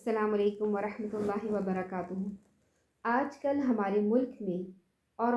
السلام علیکم ورحمۃ اللہ وبرکاتہ۔ آج کل ہمارے ملک میں اور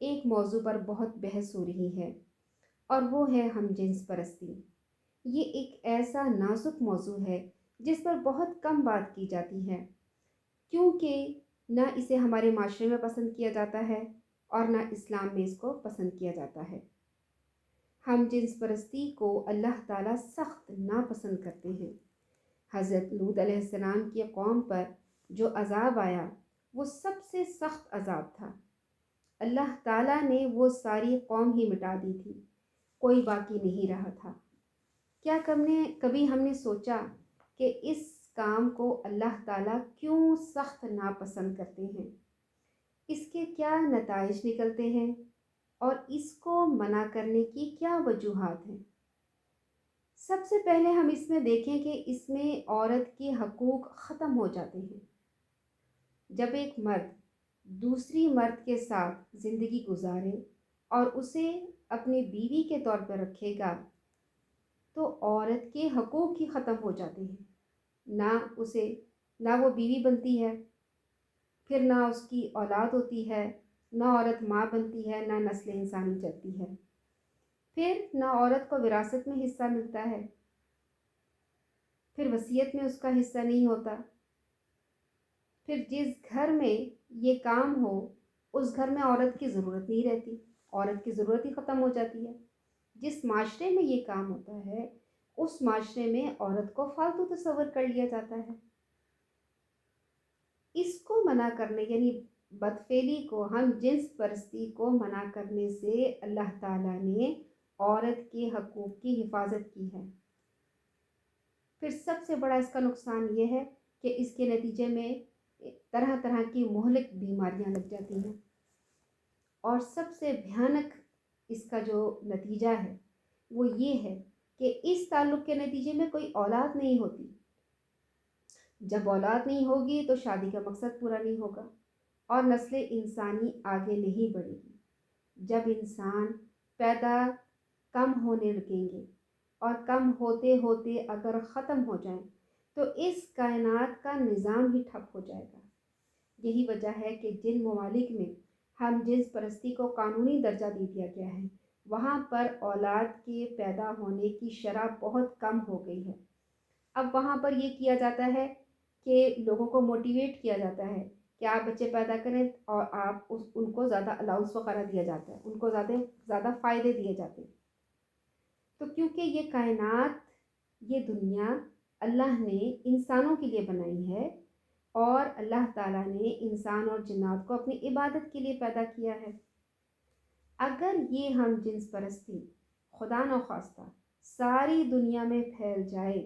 ایک موضوع پر بہت بحث ہو رہی ہے، اور وہ ہے ہم جنس پرستی۔ یہ ایک ایسا نازک موضوع ہے جس پر بہت کم بات کی جاتی ہے، کیونکہ نہ اسے ہمارے معاشرے میں پسند کیا جاتا ہے اور نہ اسلام میں اس کو پسند کیا جاتا ہے۔ ہم جنس پرستی کو اللہ تعالیٰ سخت ناپسند کرتے ہیں۔ حضرت لوط علیہ السلام کی قوم پر جو عذاب آیا وہ سب سے سخت عذاب تھا۔ اللہ تعالیٰ نے وہ ساری قوم ہی مٹا دی تھی، کوئی باقی نہیں رہا تھا۔ کیا کبھی ہم نے سوچا کہ اس کام کو اللہ تعالیٰ کیوں سخت ناپسند کرتے ہیں؟ اس کے کیا نتائج نکلتے ہیں اور اس کو منع کرنے کی کیا وجوہات ہیں؟ سب سے پہلے ہم اس میں دیکھیں کہ اس میں عورت کے حقوق ختم ہو جاتے ہیں۔ جب ایک مرد دوسری مرد کے ساتھ زندگی گزارے اور اسے اپنی بیوی کے طور پر رکھے گا تو عورت کے حقوق ہی ختم ہو جاتے ہیں۔ نہ وہ بیوی بنتی ہے، پھر نہ اس کی اولاد ہوتی ہے، نہ عورت ماں بنتی ہے، نہ نسل انسانی چلتی ہے، پھر نہ عورت کو وراثت میں حصہ ملتا ہے، پھر وصیت میں اس کا حصہ نہیں ہوتا، پھر جس گھر میں یہ کام ہو اس گھر میں عورت کی ضرورت نہیں رہتی، عورت کی ضرورت ہی ختم ہو جاتی ہے۔ جس معاشرے میں یہ کام ہوتا ہے اس معاشرے میں عورت کو فالتو تصور کر لیا جاتا ہے۔ اس کو منع کرنے یعنی بدفعلی کو، ہم جنس پرستی کو منع کرنے سے اللہ تعالیٰ نے عورت کے حقوق کی حفاظت کی ہے۔ پھر سب سے بڑا اس کا نقصان یہ ہے کہ اس کے نتیجے میں طرح طرح کی مہلک بیماریاں لگ جاتی ہیں، اور سب سے بھیانک اس کا جو نتیجہ ہے وہ یہ ہے کہ اس تعلق کے نتیجے میں کوئی اولاد نہیں ہوتی۔ جب اولاد نہیں ہوگی تو شادی کا مقصد پورا نہیں ہوگا اور نسل انسانی آگے نہیں بڑھے گی۔ جب انسان پیدا کم ہونے لگیں گے اور کم ہوتے ہوتے اگر ختم ہو جائیں تو اس کائنات کا نظام ہی ٹھپ ہو جائے گا۔ یہی وجہ ہے کہ جن ممالک میں ہم جنس پرستی کو قانونی درجہ دے دیا گیا ہے وہاں پر اولاد کے پیدا ہونے کی شرح بہت کم ہو گئی ہے۔ اب وہاں پر یہ کیا جاتا ہے کہ لوگوں کو موٹیویٹ کیا جاتا ہے کہ آپ بچے پیدا کریں، اور آپ ان کو زیادہ الاؤنس وغیرہ دیا جاتا ہے، ان کو زیادہ فائدے دیے جاتے ہیں۔ تو کیونکہ یہ کائنات، یہ دنیا اللہ نے انسانوں کے لیے بنائی ہے، اور اللہ تعالیٰ نے انسان اور جنات کو اپنی عبادت کے لیے پیدا کیا ہے۔ اگر یہ ہم جنس پرستی خدا نخواستہ ساری دنیا میں پھیل جائے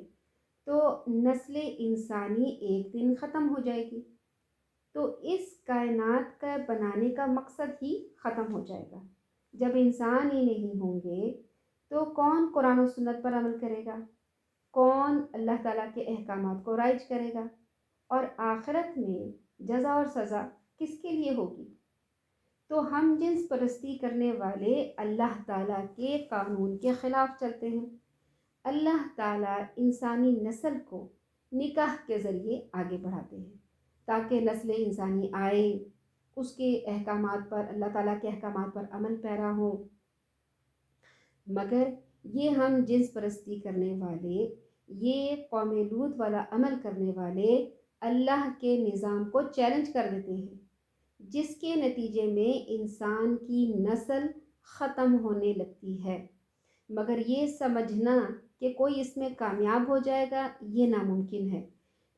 تو نسل انسانی ایک دن ختم ہو جائے گی، تو اس کائنات کا بنانے کا مقصد ہی ختم ہو جائے گا۔ جب انسان ہی نہیں ہوں گے تو کون قرآن و سنت پر عمل کرے گا؟ کون اللہ تعالیٰ کے احکامات کو رائج کرے گا؟ اور آخرت میں جزا اور سزا کس کے لیے ہوگی؟ تو ہم جنس پرستی کرنے والے اللہ تعالیٰ کے قانون کے خلاف چلتے ہیں۔ اللہ تعالیٰ انسانی نسل کو نکاح کے ذریعے آگے بڑھاتے ہیں تاکہ نسل انسانی آئے، اس کے احکامات پر، اللہ تعالیٰ کے احکامات پر عمل پیرا ہو۔ مگر یہ ہم جنس پرستی کرنے والے، یہ قوم لوط والا عمل کرنے والے اللہ کے نظام کو چیلنج کر دیتے ہیں، جس کے نتیجے میں انسان کی نسل ختم ہونے لگتی ہے۔ مگر یہ سمجھنا کہ کوئی اس میں کامیاب ہو جائے گا یہ ناممکن ہے،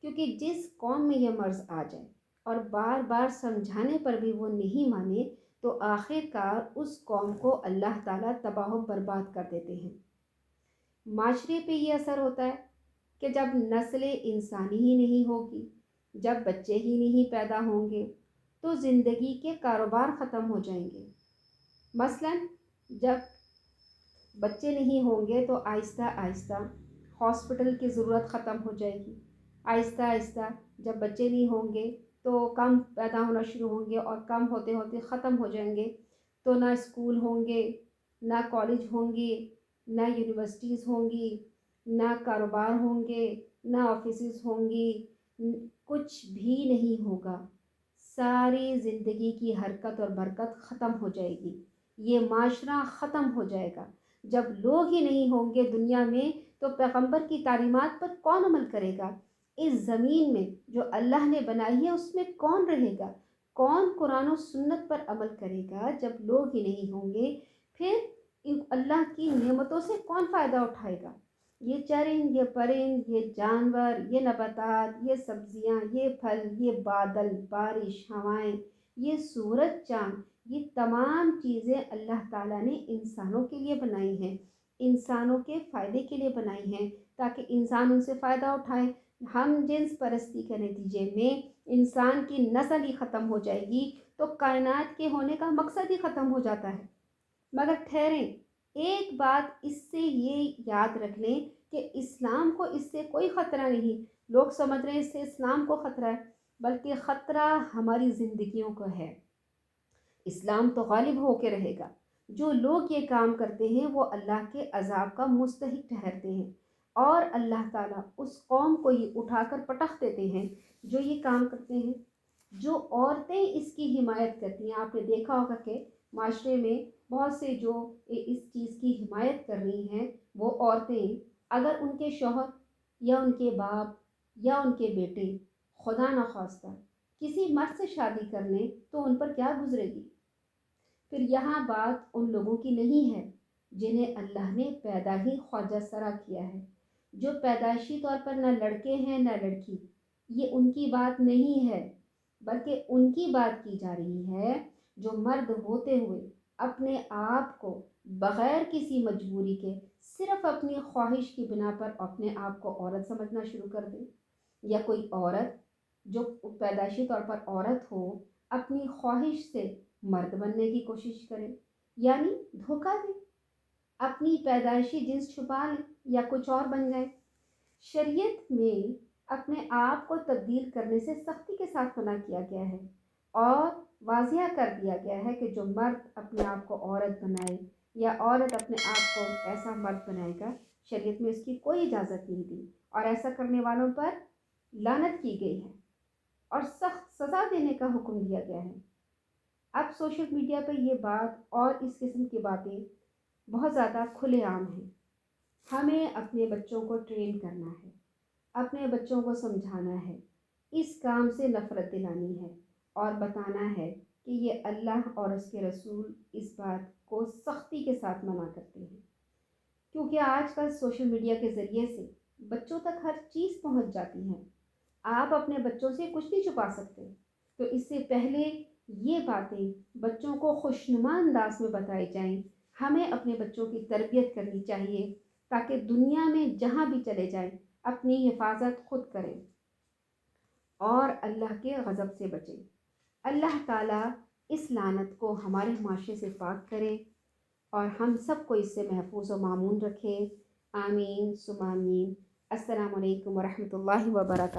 کیونکہ جس قوم میں یہ مرض آ جائے اور بار بار سمجھانے پر بھی وہ نہیں مانے تو آخر کار اس قوم کو اللہ تعالیٰ تباہ و برباد کر دیتے ہیں۔ معاشرے پہ یہ اثر ہوتا ہے کہ جب نسل انسانی ہی نہیں ہوگی، جب بچے ہی نہیں پیدا ہوں گے تو زندگی کے کاروبار ختم ہو جائیں گے۔ مثلاً جب بچے نہیں ہوں گے تو آہستہ آہستہ ہاسپٹل کی ضرورت ختم ہو جائے گی۔ آہستہ آہستہ جب بچے نہیں ہوں گے تو کم پیدا ہونا شروع ہوں گے، اور کم ہوتے ہوتے ختم ہو جائیں گے، تو نہ اسکول ہوں گے، نہ کالج ہوں گے، نہ یونیورسٹیز ہوں گی، نہ کاروبار ہوں گے، نہ آفیسز ہوں گی، کچھ بھی نہیں ہوگا۔ ساری زندگی کی حرکت اور برکت ختم ہو جائے گی، یہ معاشرہ ختم ہو جائے گا۔ جب لوگ ہی نہیں ہوں گے دنیا میں تو پیغمبر کی تعلیمات پر کون عمل کرے گا؟ اس زمین میں جو اللہ نے بنائی ہے اس میں کون رہے گا؟ کون قرآن و سنت پر عمل کرے گا جب لوگ ہی نہیں ہوں گے؟ پھر اللہ کی نعمتوں سے کون فائدہ اٹھائے گا؟ یہ چرند، یہ پرند، یہ جانور، یہ نباتات، یہ سبزیاں، یہ پھل، یہ بادل، بارش، ہوائیں، یہ سورج، چاند، یہ تمام چیزیں اللہ تعالیٰ نے انسانوں کے لیے بنائی ہیں، انسانوں کے فائدے کے لیے بنائی ہیں، تاکہ انسان ان سے فائدہ اٹھائے۔ ہم جنس پرستی کے نتیجے میں انسان کی نسل ہی ختم ہو جائے گی تو کائنات کے ہونے کا مقصد ہی ختم ہو جاتا ہے۔ مگر ٹھہریں، ایک بات اس سے یہ یاد رکھ لیں کہ اسلام کو اس سے کوئی خطرہ نہیں۔ لوگ سمجھ رہے ہیں اس سے اسلام کو خطرہ ہے، بلکہ خطرہ ہماری زندگیوں کو ہے۔ اسلام تو غالب ہو کے رہے گا۔ جو لوگ یہ کام کرتے ہیں وہ اللہ کے عذاب کا مستحق ٹھہرتے ہیں، اور اللہ تعالیٰ اس قوم کو ہی اٹھا کر پٹخ دیتے ہیں جو یہ کام کرتے ہیں۔ جو عورتیں اس کی حمایت کرتی ہیں، آپ نے دیکھا ہوگا کہ معاشرے میں بہت سے جو اس چیز کی حمایت کر رہی ہیں وہ عورتیں، اگر ان کے شوہر یا ان کے باپ یا ان کے بیٹے خدا نخواستہ کسی مرد سے شادی کر لیں تو ان پر کیا گزرے گی؟ پھر یہاں بات ان لوگوں کی نہیں ہے جنہیں اللہ نے پیدا ہی خواجہ سرا کیا ہے، جو پیدائشی طور پر نہ لڑکے ہیں نہ لڑکی، یہ ان کی بات نہیں ہے، بلکہ ان کی بات کی جا رہی ہے جو مرد ہوتے ہوئے اپنے آپ کو بغیر کسی مجبوری کے صرف اپنی خواہش کی بنا پر اپنے آپ کو عورت سمجھنا شروع کر دے، یا کوئی عورت جو پیدائشی طور پر عورت ہو اپنی خواہش سے مرد بننے کی کوشش کرے، یعنی دھوکہ دے، اپنی پیدائشی جنس چھپا لے یا کچھ اور بن جائے۔ شریعت میں اپنے آپ کو تبدیل کرنے سے سختی کے ساتھ منع کیا گیا ہے، اور واضح کر دیا گیا ہے کہ جو مرد اپنے آپ کو عورت بنائے یا عورت اپنے آپ کو ایسا مرد بنائے گا، شریعت میں اس کی کوئی اجازت نہیں دی، اور ایسا کرنے والوں پر لعنت کی گئی ہے اور سخت سزا دینے کا حکم دیا گیا ہے۔ اب سوشل میڈیا پر یہ بات اور اس قسم کی باتیں بہت زیادہ کھلے عام ہیں۔ ہمیں اپنے بچوں کو ٹرین کرنا ہے، اپنے بچوں کو سمجھانا ہے، اس کام سے نفرت دلانی ہے، اور بتانا ہے کہ یہ اللہ اور اس کے رسول اس بات کو سختی کے ساتھ منع کرتے ہیں، کیونکہ آج کل سوشل میڈیا کے ذریعے سے بچوں تک ہر چیز پہنچ جاتی ہے۔ آپ اپنے بچوں سے کچھ نہیں چھپا سکتے، تو اس سے پہلے یہ باتیں بچوں کو خوشنما انداز میں بتائی جائیں۔ ہمیں اپنے بچوں کی تربیت کرنی چاہیے تاکہ دنیا میں جہاں بھی چلے جائیں اپنی حفاظت خود کریں اور اللہ کے غضب سے بچیں۔ اللہ تعالیٰ اس لعنت کو ہمارے معاشرے سے پاک کرے اور ہم سب کو اس سے محفوظ و مامون رکھے۔ آمین ثم آمین۔ السلام علیکم ورحمۃ اللہ وبرکاتہ۔